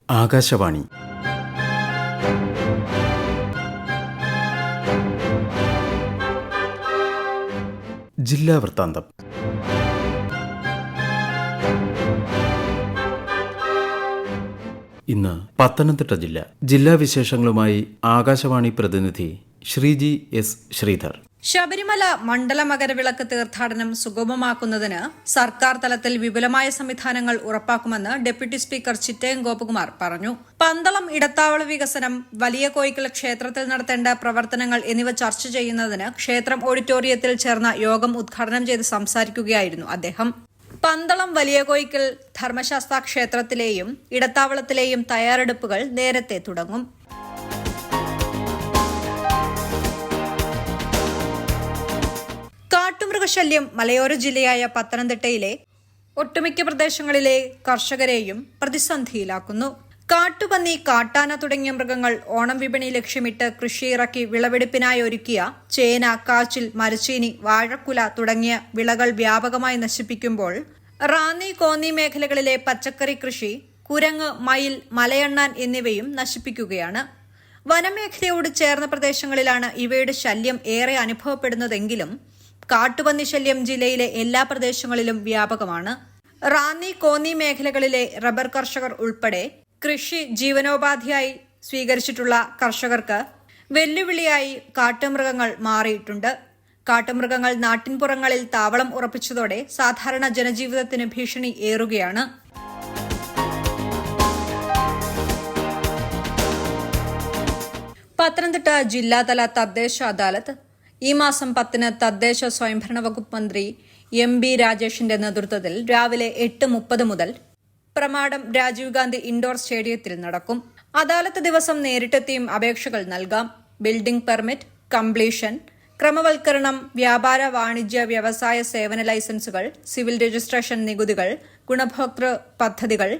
ആകാശവാണി ജില്ലാ വൃത്താന്തം. ഇന്ന് പത്തനംതിട്ട ജില്ലാ വിശേഷങ്ങളുമായി ആകാശവാണി പ്രതിനിധി ശ്രീജി എസ് ശ്രീധർ. ശബരിമല മണ്ഡല മകരവിളക്ക് തീർത്ഥാടനം സുഗമമാക്കുന്നതിന് സർക്കാർ തലത്തിൽ വിപുലമായ സംവിധാനങ്ങൾ ഉറപ്പാക്കുമെന്ന് ഡെപ്യൂട്ടി സ്പീക്കർ ചിറ്റയം ഗോപകുമാർ പറഞ്ഞു. പന്തളം ഇടത്താവള വികസനം, വലിയ കോയിക്കൽ ക്ഷേത്രത്തിൽ നടത്തേണ്ട പ്രവർത്തനങ്ങൾ എന്നിവ ചർച്ച ചെയ്യുന്നതിന് ക്ഷേത്രം ഓഡിറ്റോറിയത്തിൽ ചേർന്ന യോഗം ഉദ്ഘാടനം ചെയ്ത് സംസാരിക്കുകയായിരുന്നു അദ്ദേഹം. പന്തളം വലിയ കോയിക്കൽ ധർമ്മശാസ്ത്ര ക്ഷേത്രത്തിലെയും ഇടത്താവളത്തിലെയും തയ്യാറെടുപ്പുകൾ നേരത്തെ തുടങ്ങും. കാട്ടുമൃഗശല്യം മലയോര ജില്ലയായ പത്തനംതിട്ടയിലെ ഒട്ടുമിക്ക പ്രദേശങ്ങളിലെ കർഷകരെയും പ്രതിസന്ധിയിലാക്കുന്നു. കാട്ടുപന്നി, കാട്ടാന തുടങ്ങിയ മൃഗങ്ങൾ ഓണം വിപണി ലക്ഷ്യമിട്ട് കൃഷിയിറക്കി വിളവെടുപ്പിനായി ഒരുക്കിയ ചേന, കാച്ചിൽ, മരച്ചീനി, വാഴക്കുല തുടങ്ങിയ വിളകൾ വ്യാപകമായി നശിപ്പിക്കുമ്പോൾ റാന്നി, കോന്നി മേഖലകളിലെ പച്ചക്കറി കൃഷി, കുരങ്ങ്, മയിൽ, മലയണ്ണാൻ എന്നിവയും നശിപ്പിക്കുകയാണ്. വനമേഖലയോട് ചേർന്ന പ്രദേശങ്ങളിലാണ് ഇവയുടെ ശല്യം ഏറെ അനുഭവപ്പെടുന്നതെങ്കിലും കാട്ടുപന്നി ശല്യം ജില്ലയിലെ എല്ലാ പ്രദേശങ്ങളിലും വ്യാപകമാണ്. റാന്നി, കോന്നി മേഖലകളിലെ റബ്ബർ കർഷകർ ഉൾപ്പെടെ കൃഷി ജീവനോപാധിയായി സ്വീകരിച്ചിട്ടുള്ള കർഷകർക്ക് വെല്ലുവിളിയായി കാട്ടുമൃഗങ്ങൾ മാറിയിട്ടുണ്ട്. കാട്ടുമൃഗങ്ങൾ നാട്ടിൻപുറങ്ങളിൽ താവളം ഉറപ്പിച്ചതോടെ സാധാരണ ജനജീവിതത്തിന് ഭീഷണി ഏറുകയാണ്. പത്തനംതിട്ട ജില്ലാതല തദ്ദേശ അദാലത്ത് ഈ മാസം 10 തദ്ദേശ സ്വയംഭരണ വകുപ്പ് മന്ത്രി MB രാജേഷിന്റെ നേതൃത്വത്തിൽ രാവിലെ 8:30 മുതൽ പ്രമാടം രാജീവ് ഗാന്ധി ഇൻഡോർ സ്റ്റേഡിയത്തിൽ നടക്കും. അദാലത്ത് ദിവസം നേരിട്ടെത്തിയും അപേക്ഷകൾ നൽകാം. ബിൽഡിംഗ് പെർമിറ്റ്, കംപ്ലീഷൻ, ക്രമവൽക്കരണം, വ്യാപാര, വാണിജ്യ, വ്യവസായ സേവന ലൈസൻസുകൾ, സിവിൽ രജിസ്ട്രേഷൻ നികുതികൾ, ഗുണഭോക്തൃ പദ്ധതികൾ,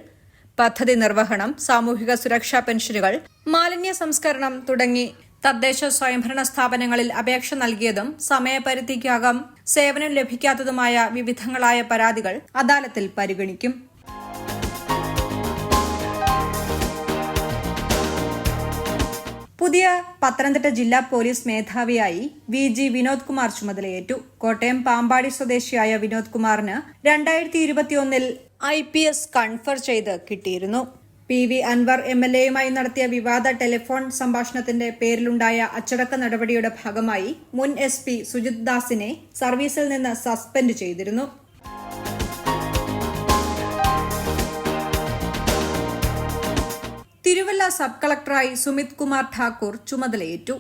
പദ്ധതി നിർവഹണം, സാമൂഹിക സുരക്ഷാ പെൻഷനുകൾ, മാലിന്യ സംസ്കരണം തുടങ്ങി തദ്ദേശ സ്വയംഭരണ സ്ഥാപനങ്ങളിൽ അപേക്ഷ നൽകിയതും സമയപരിധിക്കകം സേവനം ലഭിക്കാത്തതുമായ വിവിധങ്ങളായ പരാതികൾ അദാലത്തിൽ പരിഗണിക്കും. പുതിയ പത്തനംതിട്ട ജില്ലാ പോലീസ് മേധാവിയായി VG വിനോദ് കുമാർ ചുമതലയേറ്റു. കോട്ടയം പാമ്പാടി സ്വദേശിയായ വിനോദ് കുമാറിന് 2021 IPS കൺഫർ ചെയ്ത് കിട്ടിയിരുന്നു. PV അൻവർ MLAയുമായി നടത്തിയ വിവാദ ടെലിഫോൺ സംഭാഷണത്തിന്റെ പേരിലുണ്ടായ അച്ചടക്ക നടപടിയുടെ ഭാഗമായി മുൻ SP സുജിത് ദാസിനെ സർവീസിൽ നിന്ന് സസ്പെൻഡ് ചെയ്തിരുന്നു. തിരുവല്ല സബ് കളക്ടറായി സുമിത് കുമാർ ഠാക്കൂർ ചുമതലയേറ്റു.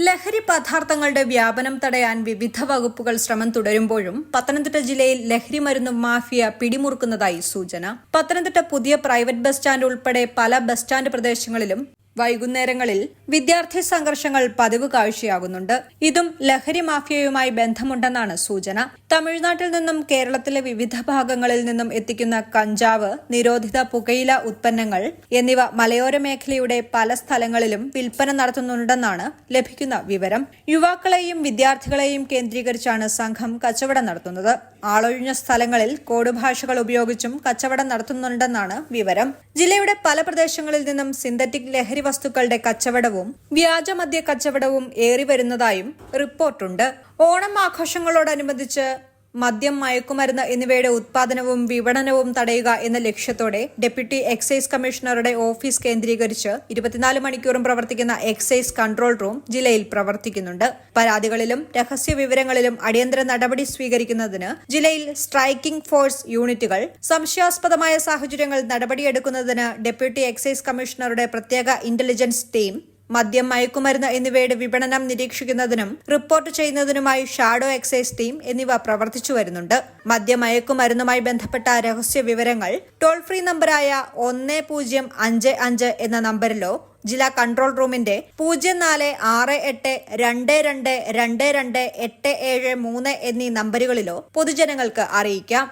ലഹരി പദാർത്ഥങ്ങളുടെ വ്യാപനം തടയാൻ വിവിധ വകുപ്പുകൾ ശ്രമം തുടരുമ്പോഴും പത്തനംതിട്ട ജില്ലയിൽ ലഹരി മരുന്ന് മാഫിയ പിടിമുറുക്കുന്നതായി സൂചന. പത്തനംതിട്ട പുതിയ പ്രൈവറ്റ് ബസ് സ്റ്റാൻഡ് ഉൾപ്പെടെ പല ബസ് സ്റ്റാൻഡ് പ്രദേശങ്ങളിലും വൈകുന്നേരങ്ങളിൽ വിദ്യാർത്ഥി സംഘർഷങ്ങൾ പതിവ് കാഴ്ചയാകുന്നുണ്ട്. ഇതും ലഹരി മാഫിയയുമായി ബന്ധമുണ്ടെന്നാണ് സൂചന. തമിഴ്നാട്ടിൽ നിന്നും കേരളത്തിലെ വിവിധ ഭാഗങ്ങളിൽ നിന്നും എത്തിക്കുന്ന കഞ്ചാവ്, നിരോധിത പുകയില ഉത്പന്നങ്ങൾ എന്നിവ മലയോര മേഖലയുടെ പല സ്ഥലങ്ങളിലും വിൽപ്പന നടത്തുന്നുണ്ടെന്നാണ് ലഭിക്കുന്ന വിവരം. യുവാക്കളെയും വിദ്യാർത്ഥികളെയും കേന്ദ്രീകരിച്ചാണ് സംഘം കച്ചവടം നടത്തുന്നത്. ആളൊഴിഞ്ഞ സ്ഥലങ്ങളിൽ കോഡ് ഭാഷകൾ ഉപയോഗിച്ചും കച്ചവടം നടത്തുന്നുണ്ടെന്നാണ് വിവരം. ജില്ലയുടെ പല പ്രദേശങ്ങളിൽ നിന്നും സിന്തറ്റിക് ലഹരി വസ്തുക്കളുടെ കച്ചവടവും വ്യാജമദ്യ കച്ചവടവും ഏറിവരുന്നതായും റിപ്പോർട്ടുണ്ട്. ഓണം ആഘോഷങ്ങളോടനുബന്ധിച്ച് മദ്യം, മയക്കുമരുന്ന് എന്നിവയുടെ ഉത്പാദനവും വിപണനവും തടയുക എന്ന ലക്ഷ്യത്തോടെ ഡെപ്യൂട്ടി എക്സൈസ് കമ്മീഷണറുടെ ഓഫീസ് കേന്ദ്രീകരിച്ച് 24 മണിക്കൂറും പ്രവർത്തിക്കുന്ന എക്സൈസ് കൺട്രോൾ റൂം ജില്ലയിൽ പ്രവർത്തിക്കുന്നുണ്ട്. പരാതികളിലും രഹസ്യ വിവരങ്ങളിലും അടിയന്തര നടപടി സ്വീകരിക്കുന്നതിന് ജില്ലയിൽ സ്ട്രൈക്കിംഗ് ഫോഴ്സ് യൂണിറ്റുകൾ, സംശയാസ്പദമായ സാഹചര്യങ്ങൾ നടപടിയെടുക്കുന്നതിന് ഡെപ്യൂട്ടി എക്സൈസ് കമ്മീഷണറുടെ പ്രത്യേക ഇന്റലിജൻസ് ടീം, മദ്യം, മയക്കുമരുന്ന് എന്നിവയുടെ വിപണനം നിരീക്ഷിക്കുന്നതിനും റിപ്പോർട്ട് ചെയ്യുന്നതിനുമായി ഷാഡോ എക്സൈസ് ടീം എന്നിവ പ്രവർത്തിച്ചു വരുന്നുണ്ട്. മദ്യമയക്കുമരുന്നുമായി ബന്ധപ്പെട്ട രഹസ്യ വിവരങ്ങൾ ടോൾ ഫ്രീ നമ്പറായ 1055 എന്ന നമ്പറിലോ ജില്ലാ കൺട്രോൾ റൂമിന്റെ 0468222287 എന്നീ നമ്പറുകളിലോ പൊതുജനങ്ങൾക്ക് അറിയിക്കാം.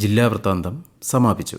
ജില്ലാ വൃത്താന്തം സമാപിച്ചു.